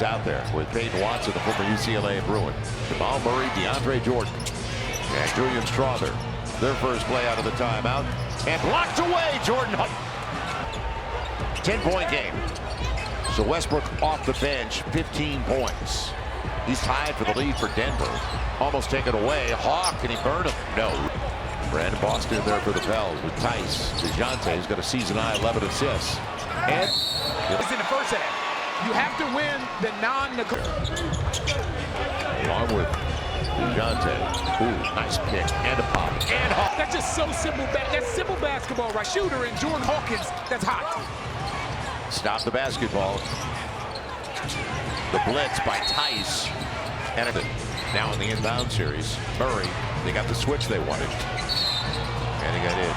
Bucks out there with Peyton Watson, the former UCLA Bruin. Jamal Murray, DeAndre Jordan, and Julian Strother. Their first play out of the timeout. And blocked away, Jordan. 10-point game. So Westbrook off the bench, 15 points. He's tied for the lead for Denver. Almost taken away. Hawk, can he burn him? No. Brandon Boston there for the Pels with Tice. DeJounte has got a season-high 11 assists. And it's in the first half. You have to win the non-negotiable. Along with DeJounte. Ooh, nice pick. And a pop. And Hawk. That's just so simple. That's simple basketball, right? Shooter and Jordan Hawkins, that's hot. Stop the basketball. The blitz by Tice. And now in the inbound series, Murray, they got the switch they wanted. And he got in.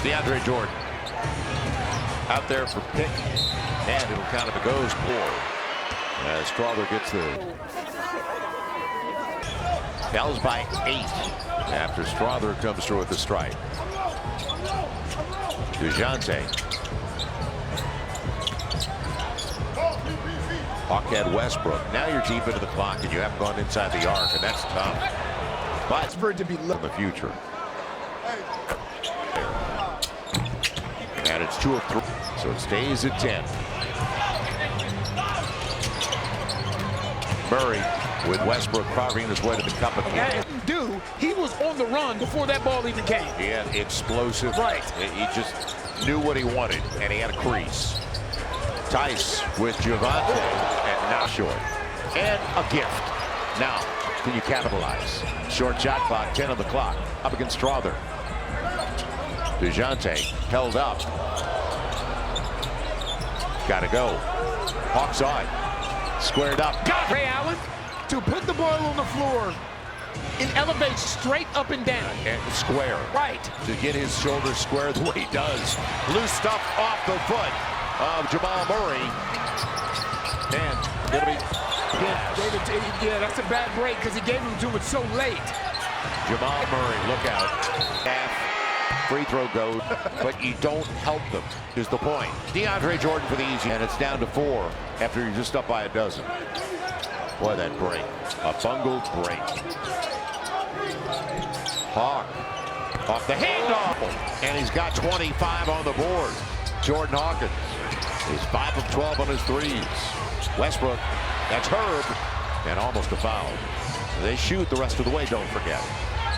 DeAndre Jordan out there for pick. And it'll count if it goes poor. As Strother gets the Pels by 8 after Strother comes through with the strike. DeJounte. Hawkhead Westbrook. Now you're deep into the clock and you haven't gone inside the arc, and that's tough. But it's for it to be in the future. And it's 2 of 3, so it stays at 10. Murray with Westbrook carving his way to the cup again. He was on the run before that ball even came. He had explosive. Right. He just knew what he wanted, and he had a crease. Tice with Javante, and now short. And a gift. Now, can you capitalize? Short shot clock, 10 on the clock. Up against Strother. DeJounte held up. Gotta go. Hawks on. Squared up. Got Ray Allen to put the ball on the floor and elevate straight up and down. And square. Right. To get his shoulders square the way he does. Loose stuff off the foot of Jamal Murray. And it'll be yeah, that's a bad break because he gave him to it so late. Jamal Murray, look out. Half free throw goes, but you don't help them, is the point. DeAndre Jordan for the easy, and it's down to 4 after you're just up by a dozen. Boy, that break. A bungled break. Hawk off the handoff, and he's got 25 on the board. Jordan Hawkins is 5 of 12 on his threes. Westbrook, that's Herb, and almost a foul. They shoot the rest of the way, don't forget.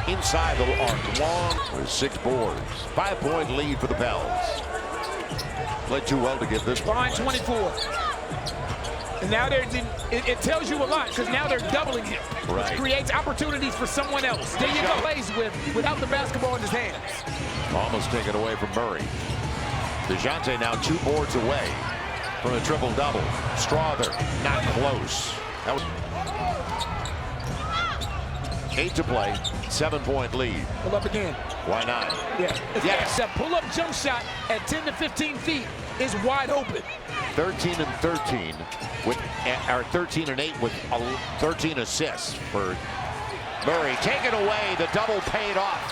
Inside the arc, long with 6 boards. 5-point lead for the Pels. Played too well to give this one Behind 24. And now it tells you a lot because now they're doubling him. Right. Which creates opportunities for someone else. There you go. Plays without the basketball in his hands. Almost taken away from Murray. DeJounte now 2 boards away from a triple-double. Strother, not close. That was 8 to play, 7-point lead. Pull up again. Why not? Yeah. Yes. That pull-up jump shot at 10 to 15 feet is wide open. 13 and 13 with, or 13 and 8 with 13 assists for Murray. Taken away, the double paid off.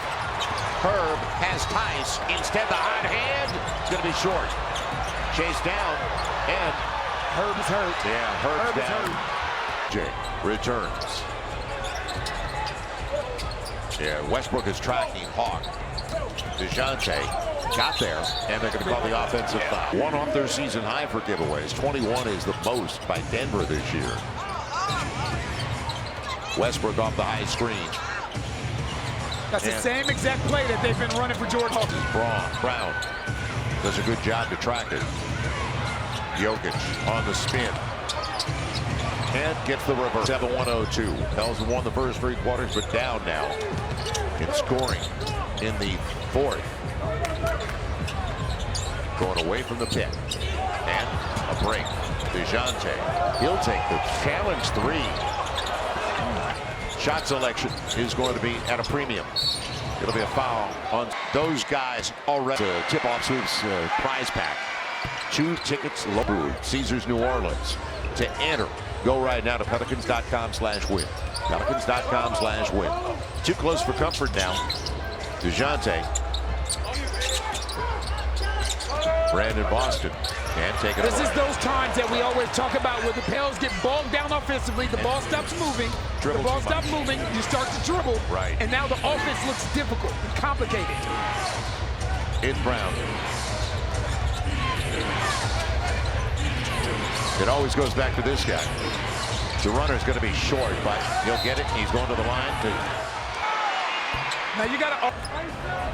Herb has Tice. Instead, the hot hand is going to be short. Chased down, and Herb is hurt. Yeah, Herb's down. Jay returns. Yeah, Westbrook is tracking Hawk. DeJounte got there, and they're going to call the offensive foul. 1 off their season high for giveaways. 21 is the most by Denver this year. Westbrook off the high screen. That's the same exact play that they've been running for Jordan Hawkins. Brown does a good job to track it. Jokic on the spin. And gets the reverse. 7-1-0-2. Pels have won the first 3 quarters, but down now in scoring in the 4th. Going away from the pit. And a break. DeJounte. He'll take the challenge 3. Shot selection is going to be at a premium. It'll be a foul on those guys already. Tip-off Sweeps prize pack. 2 tickets, Caesars New Orleans. To enter, go right now to Pelicans.com/win. Pelicans.com/win. Too close for comfort now. DeJounte. Brandon Boston And take it This away. is those times that we always talk about where the Pels get bogged down offensively, the ball stops moving, Dribble the ball too much. stops moving, you start to dribble, Right. and now the offense looks difficult and complicated. It's Brown. It always goes back to this guy. The runner's going to be short, but he'll get it. He's going to the line to. Now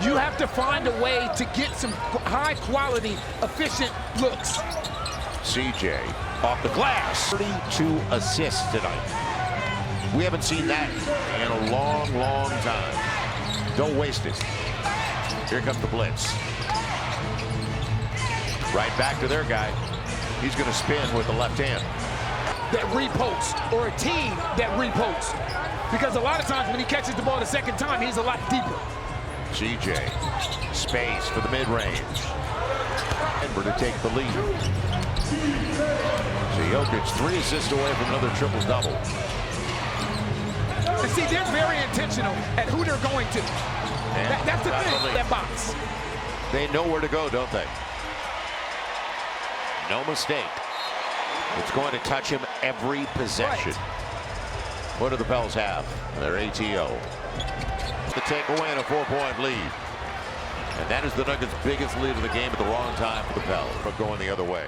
you have to find a way to get some high quality, efficient looks. CJ off the glass. 32 assists tonight. We haven't seen that in a long, long time. Don't waste it. Here comes the blitz. Right back to their guy. He's going to spin with the left hand. That repost, or a team that reposts. Because a lot of times when he catches the ball the second time, he's a lot deeper. CJ, space for the mid-range. Denver to take the lead. So Jokic 3 assists away from another triple-double. And see, they're very intentional at who they're going to. That's the thing, that box. They know where to go, don't they? No mistake. It's going to touch him every possession. Right. What do the Pels have? Their ATO. To take away in a 4-point lead. And that is the Nuggets' biggest lead of the game at the wrong time for the Pels, but going the other way.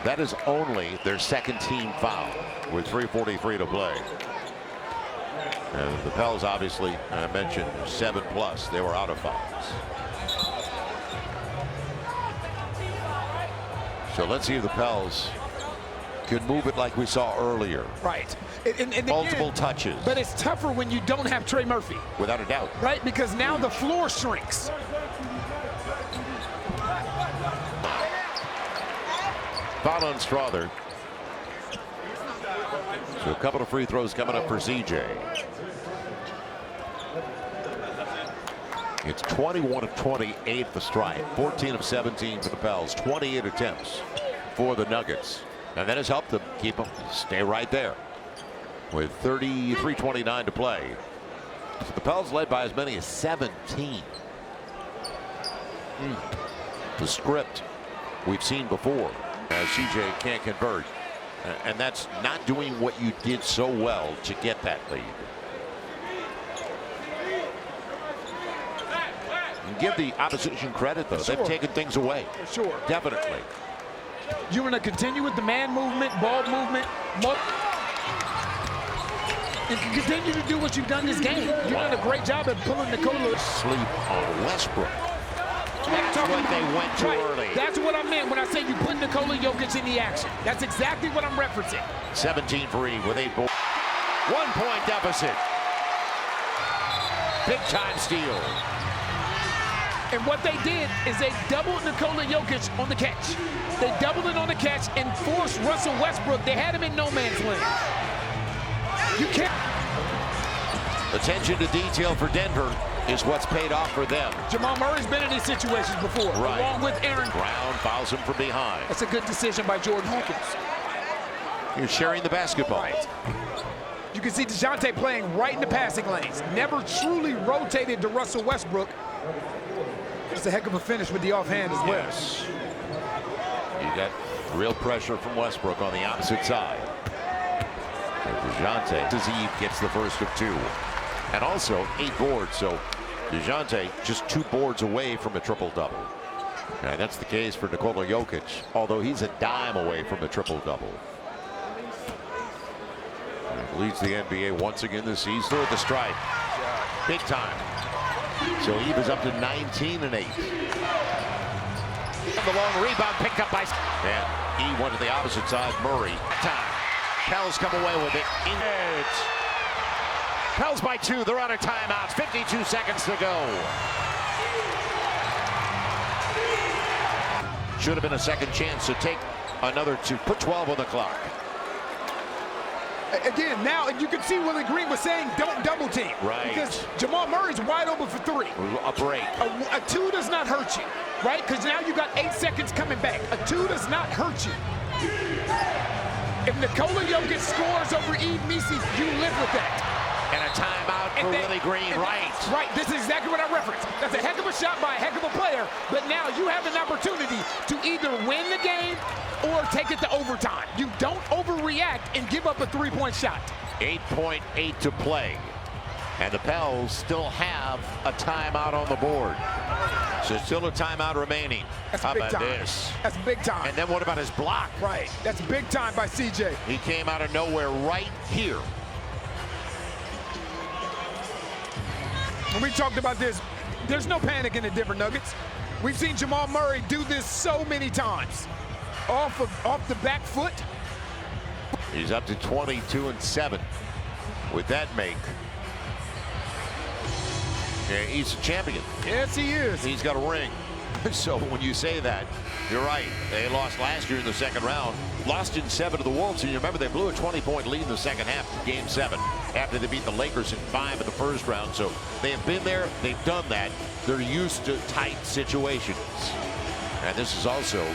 That is only their second team foul with 3:43 to play. And the Pels, obviously, I mentioned 7+. They were out of fouls. So let's see if the Pels can move it like we saw earlier. Right. And Multiple again, touches. But it's tougher when you don't have Trey Murphy. Without a doubt. Right? Because now the floor shrinks. Foul on Strother. So a couple of free throws coming up for CJ. It's 21 of 28 the strike, 14 of 17 for the Pels, 28 attempts for the Nuggets. And that has helped them keep them stay right there with 33:29 to play. So the Pels led by as many as 17. The script we've seen before as CJ can't convert. And that's not doing what you did so well to get that lead. And give the opposition credit, though. Sure. They've taken things away. For sure. Definitely. You're going to continue with the man movement, ball movement, and continue to do what you've done this game. You've done a great job at pulling Nikola. Sleep on Westbrook. That's what they went too early. That's what I meant when I say you put Nikola Jokic in the action. That's exactly what I'm referencing. 17 for E with 8 boards. 1 point deficit. Big time steal. And what they did is they doubled Nikola Jokic on the catch. They doubled it on the catch and forced Russell Westbrook. They had him in no man's land. You can't. Attention to detail for Denver is what's paid off for them. Jamal Murray's been in these situations before, Right. along with Aaron. Brown fouls him from behind. That's a good decision by Jordan Hawkins. You're sharing the basketball. Right. You can see DeJounte playing right in the passing lanes. Never truly rotated to Russell Westbrook. It's a heck of a finish with the offhand as well. Yes. You got real pressure from Westbrook on the opposite side. DeJounte, Eve gets the first of 2. And also 8 boards, so DeJounte just 2 boards away from a triple-double. And that's the case for Nikola Jokic, although he's a dime away from a triple-double. Leads the NBA once again this season. Third the strike. Big time. So Eve is up to 19 and 8. The long rebound picked up by. And E went to the opposite side. Murray. Time. Pels come away with it. Pels by 2. They're on a timeout. 52 seconds to go. Should have been a second chance to take another 2. Put 12 on the clock. Again, now you can see Willie Green was saying don't double team. Right. Because Jamal Murray's wide open for 3. A break. A 2 does not hurt you, right? Because now you got 8 seconds coming back. A 2 does not hurt you. If Nikola Jokic scores over Eve Misi, you live with that. And a timeout for Willie Green, right. Right, this is exactly what I referenced. That's a heck of a shot by a heck of a player, but now you have an opportunity to either win the game or take it to overtime. You don't overreact and give up a three-point shot. 8.8 to play. And the Pels still have a timeout on the board. So still a timeout remaining. That's How big about time. this? That's big time. And then what about his block? Right, that's big time by CJ. He came out of nowhere right here. And we talked about this. There's no panic in the Denver Nuggets. We've seen Jamal Murray do this so many times. Off the back foot. He's up to 22-7 with that make. Yeah, he's a champion. Yes, he is. He's got a ring. So when you say that, you're right. They lost last year in the second round. Lost in 7 to the Wolves. And you remember they blew a 20-point lead in the second half of Game 7 after they beat the Lakers in 5 in the first round. So they have been there. They've done that. They're used to tight situations. And this is also,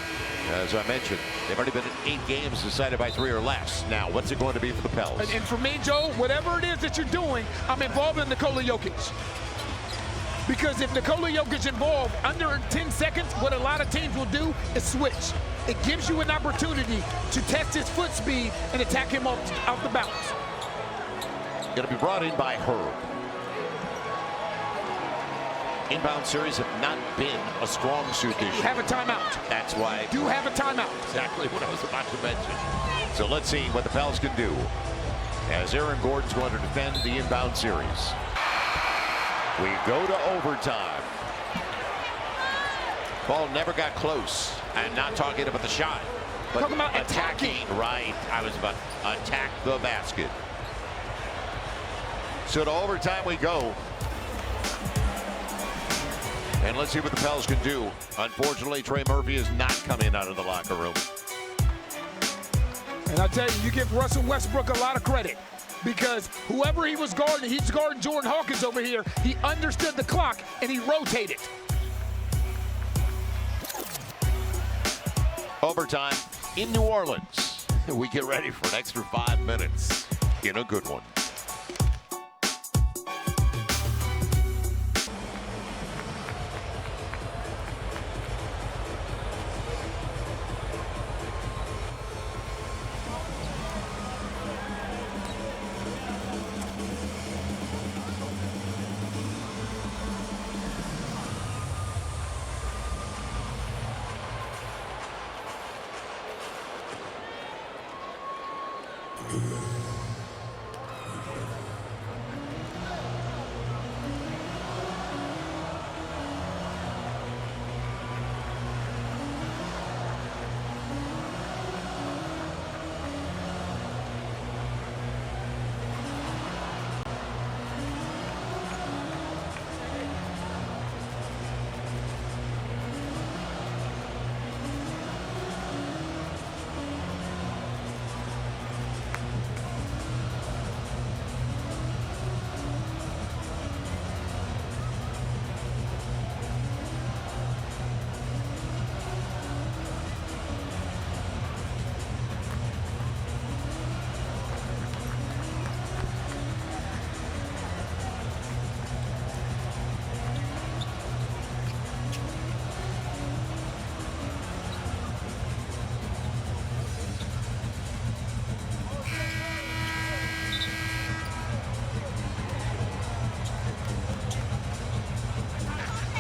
as I mentioned, they've already been in 8 games decided by 3 or less. Now, what's it going to be for the Pels? And for me, Joe, whatever it is that you're doing, I'm involved in Nikola Jokic. Because if Nikola Jokic involved under 10 seconds, what a lot of teams will do is switch. It gives you an opportunity to test his foot speed and attack him out the bounce. Going to be brought in by Herb. Inbound series have not been a strong suit this year. Have a timeout. That's why. Do have a timeout. Exactly what I was about to mention. So let's see what the Pels can do as Aaron Gordon's going to defend the inbound series. We go to overtime. Ball never got close. I'm not talking about the shot, but talking about attacking. Right, I was about to attack the basket. So to overtime we go. And let's see what the Pels can do. Unfortunately, Trey Murphy is not coming out of the locker room. And I tell you, you give Russell Westbrook a lot of credit. Because whoever he was guarding, he's guarding Jordan Hawkins over here. He understood the clock and he rotated. Overtime in New Orleans. We get ready for an extra 5 minutes in a good one.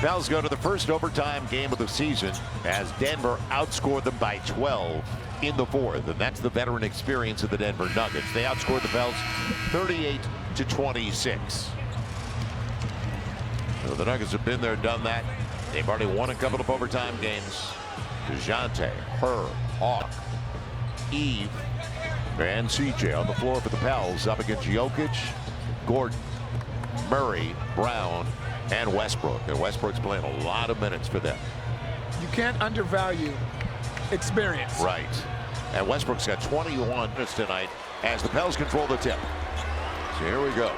Pels go to the first overtime game of the season as Denver outscored them by 12 in the fourth. And that's the veteran experience of the Denver Nuggets. They outscored the Pels 38-26. So the Nuggets have been there, done that. They've already won a couple of overtime games. DeJounte, Herb, Hawk, Eve, and CJ on the floor for the Pels up against Jokic, Gordon, Murray, Brown, and Westbrook. And Westbrook's playing a lot of minutes for them. You can't undervalue experience. Right. And Westbrook's got 21 minutes tonight as the Pels control the tip. So here we go.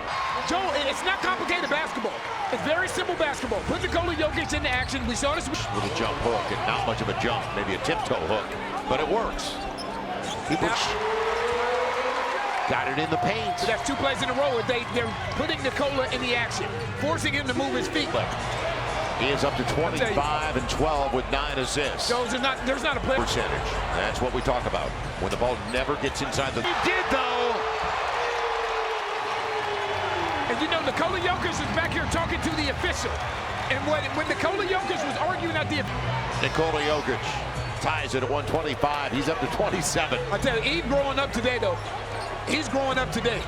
Joe, it's not complicated basketball. It's very simple basketball. Put Nikola Jokic into action. We saw this. Little jump hook and not much of a jump, maybe a tiptoe hook, but it works. got it in the paint. So that's 2 plays in a row. They're putting Nikola in the action, forcing him to move his feet. He is up to 25 and 12 with 9 assists. So there's not a play percentage. That's what we talk about. When the ball never gets inside the... He did, though! And you know, Nikola Jokic is back here talking to the official. And when Nikola Jokic was arguing at the... Nikola Jokic ties it at 125. He's up to 27. I tell you, he's growing up today, though. He's growing up today.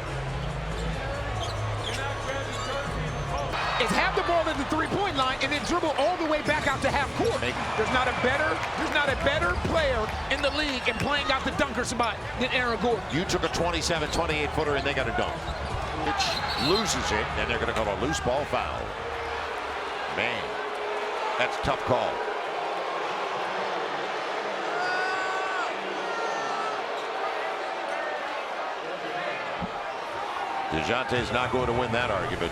Is have the ball at the three-point line and then dribble all the way back out to half court. There's not a better player in the league in playing out the dunker spot than Aaron Gordon. You took a 27, 28-footer and they got a dunk. It loses it, and they're going to call a loose ball foul. Man, that's a tough call. DeJounte's not going to win that argument.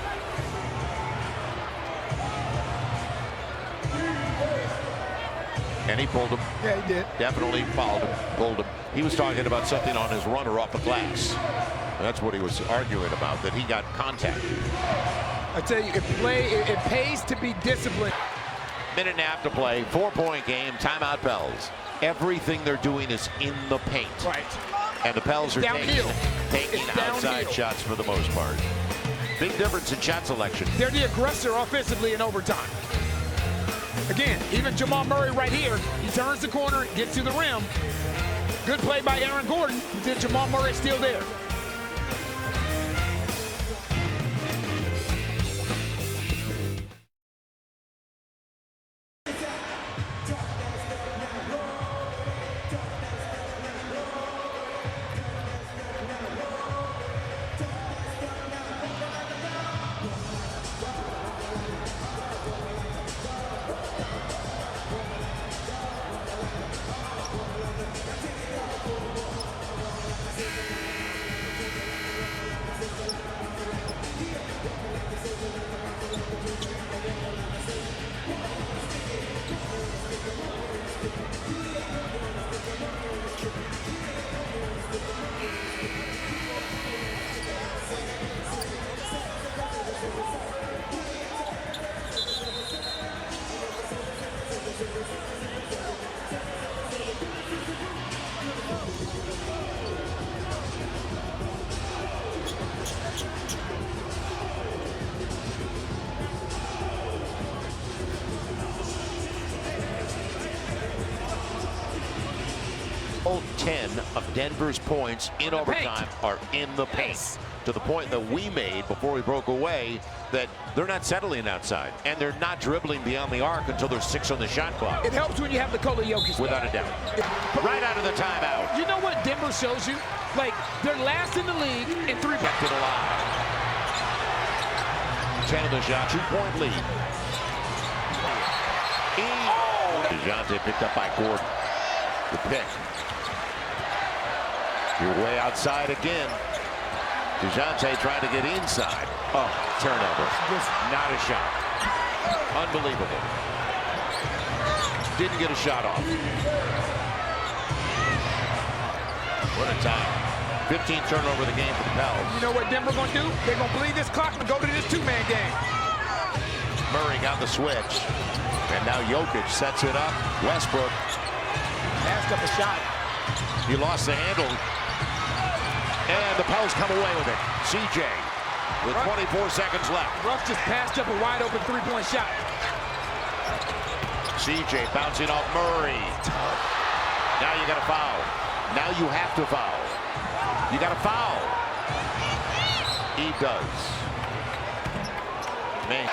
And he pulled him. Yeah, he did. Definitely fouled him, pulled him. He was talking about something on his runner off the glass. That's what he was arguing about, that he got contact. I tell you, it pays to be disciplined. Minute and a half to play, 4-point game, timeout Pels. Everything they're doing is in the paint. Right. And the Pels are taking outside shots for the most part. Big difference in shot selection. They're the aggressor offensively in overtime. Again, even Jamal Murray right here, he turns the corner, gets to the rim. Good play by Aaron Gordon. Then Jamal Murray still there. All 10 of Denver's points in overtime are in the paint. To the point that we made before we broke away that they're not settling outside and they're not dribbling beyond the arc until there's 6 on the shot clock. It helps when you have Nikola Jokic. Without a doubt. Right out of the timeout. You know what Denver shows you? Like, they're last in the league in 3 points. Kept it alive. 10 of the shot, 2-point lead. DeJounte picked up by Gordon. The pick. You're way outside again. DeJounte trying to get inside. Oh, turnover. Not a shot. Unbelievable. Didn't get a shot off. What a time. 15 turnover the game for the Pels. You know what Denver going to do? They're going to bleed this clock and go to this 2-man game. Murray got the switch. And now Jokic sets it up. Westbrook. Passed up a shot. He lost the handle. And the Pels come away with it. CJ with 24 seconds left. Ruff just passed up a wide-open 3-point shot. CJ bouncing off Murray. Now you got to foul. Now you have to foul. You got to foul. He does. Man,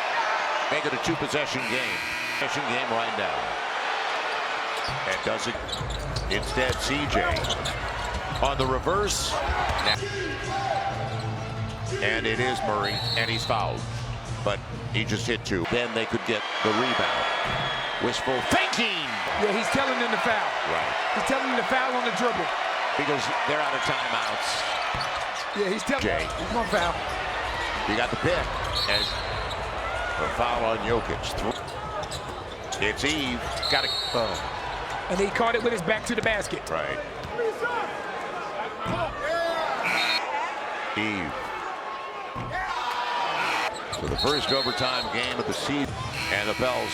make it a 2-possession game. Possession game right now. And does it. Instead, CJ on the reverse. And it is Murray, and he's fouled. But he just hit 2. Then they could get the rebound. Wishful thinking. Yeah, he's telling them to foul. Right. He's telling them to foul on the dribble. Because they're out of timeouts. Yeah, he's telling them. He's going to foul. You got the pick. And a foul on Jokic. It's Eve. Got it. Oh. And he caught it with his back to the basket. Right. Eve. So the first overtime game of the season, and the Pels